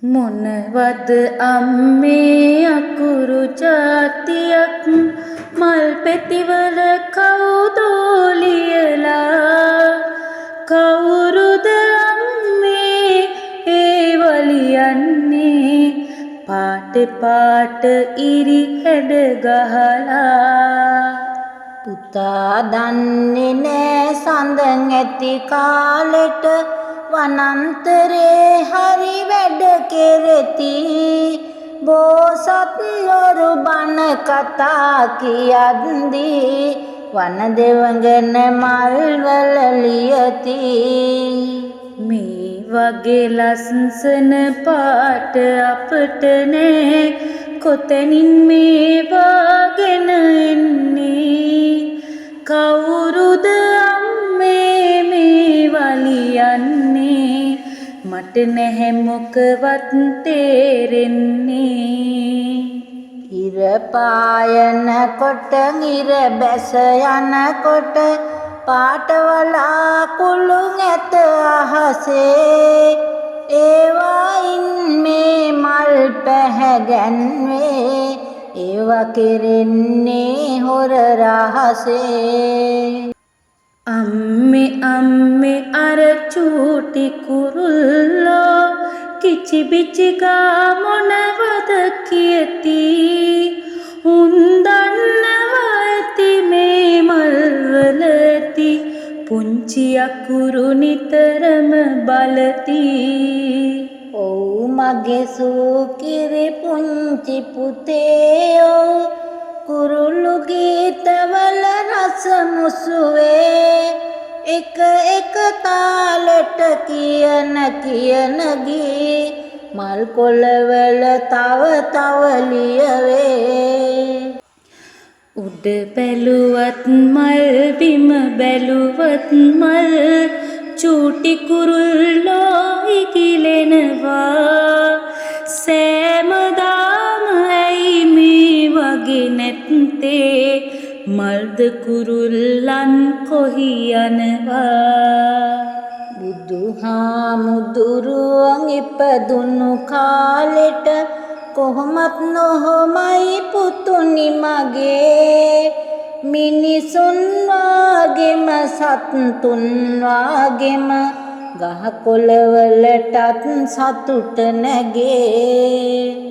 මොනවද අම්මේ අකුරු ජාතියක් මල් පෙතිවල කවුදෝ ලියලා කවුරුද අම්මේ ඒව ලියන්නේ පාටේ පාට ඉරි හැඩ ගහලා පුතා දන්නේ නෑ සඳන් ඇති කාලෙට වනන්තරේ හරි වැඩ කෙරෙති බෝසත් වරු බණ කතා කියද්දී වන දෙවඟන මල්වල ලියති මේ වගේ ලස්සන පාට අපට නෑ කොතනින් මේවාගෙන එන්නේ කවුරුද අම්මේ මේවා ලියන්නේ මට නැහැ මොකවත් තේරෙන්නේ ඉර පායන කොට ඉර බැස යනකොට පාටවලා කුළුන් ඇත අහසේ ඒවායින් මේ මල් පැහැගැන්වේ ඒවා කෙරෙන්නේ හොර රහසේ අම්මේ අර චූටි කුරුල්ලෝ කිචිබිචි ගා මොනවද කියති උන් දන්නවා ඇති මේ මල්වල ඇති පුංචි අකුරු නිතරම බලති ඔව් මගේ සූකිරි පුංචි පුතේයෝ කුරුල්ලු ගීතවල රස මුසුවේ එක එක තාලෙට කියන ගී මල් කොළවල තව තව ලියවේ උඩ බැලුවත් මල් බිම බැලුවත් මල් චූටි කුරුල්ලෝ ඉකිලෙනවා සෑමදාම ඇයි මේ වගේ නැත්තේ මල්ද කුරුල්ලන් කොහි යනවා බුදුහාමුදුරුවන් ඉපදුණු කාලෙට කොහොමත් නොහොමයි පුතුනි මගේ මිනිසුන් වාගෙම සත්තුන් වාගෙම ගහ කොළවලටත් සතුට නැගේ